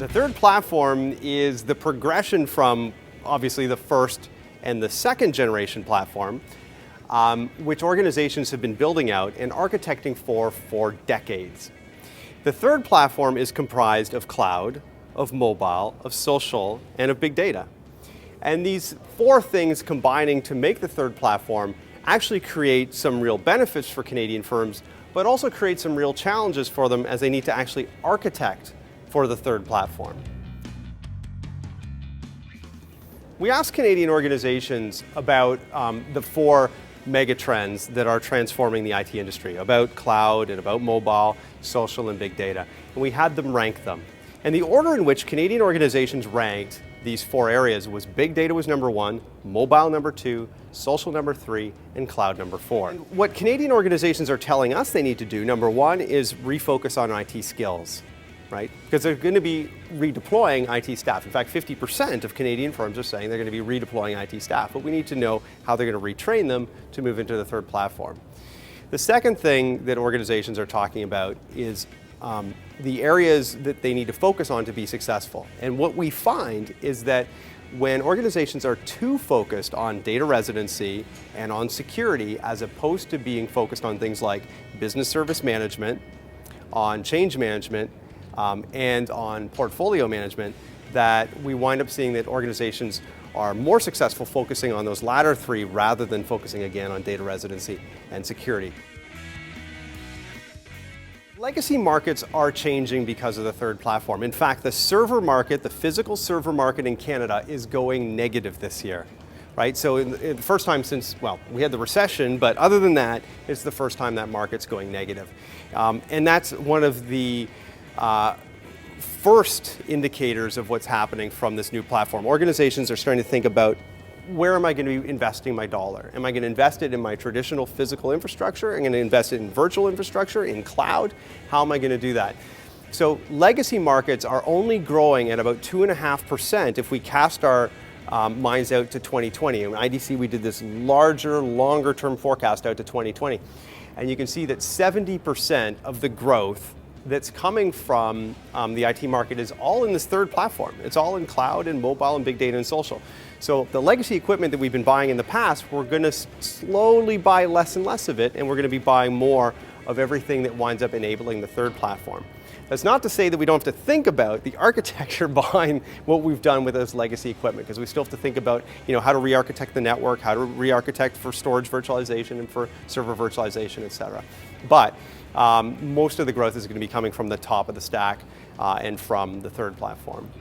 The third platform is the progression from obviously the first and the second generation platform, which organizations have been building out and architecting for decades. The third platform is comprised of cloud, of mobile, of social, and of big data. And these four things combining to make the third platform actually create some real benefits for Canadian firms, but also create some real challenges for them as they need to actually architect for the third platform. We asked Canadian organizations about the four megatrends that are transforming the IT industry, about cloud and about mobile, social, and big data. And we had them rank them. And the order in which Canadian organizations ranked these four areas was big data was number one, mobile number two, social number three, and cloud number four. And what Canadian organizations are telling us they need to do, number one, is refocus on IT skills, right? Because they're going to be redeploying IT staff. In fact, 50% of Canadian firms are saying they're going to be redeploying IT staff, but we need to know how they're going to retrain them to move into the third platform. The second thing that organizations are talking about is the areas that they need to focus on to be successful. And what we find is that when organizations are too focused on data residency and on security, as opposed to being focused on things like business service management, on change management, and on portfolio management, that we wind up seeing that organizations are more successful focusing on those latter three rather than focusing again on data residency and security. Legacy markets are changing because of the third platform. In fact, the server market, the physical server market in Canada is going negative this year, right? So in the first time since, well, we had the recession, but other than that, it's the first time that market's going negative. And that's one of the first indicators of what's happening from this new platform. Organizations are starting to think about, where am I going to be investing my dollar? Am I going to invest it in my traditional physical infrastructure? I'm going to invest it in virtual infrastructure, in cloud? How am I going to do that? So legacy markets are only growing at about 2.5% if we cast our minds out to 2020. In IDC, we did this larger, longer term forecast out to 2020. And you can see that 70% of the growth that's coming from the IT market is all in this third platform. It's all in cloud and mobile and big data and social. So the legacy equipment that we've been buying in the past, we're going to slowly buy less and less of it, and we're going to be buying more of everything that winds up enabling the third platform. That's not to say that we don't have to think about the architecture behind what we've done with this legacy equipment, because we still have to think about, how to re-architect the network, how to re-architect for storage virtualization and for server virtualization, et cetera. But most of the growth is going to be coming from the top of the stack and from the third platform.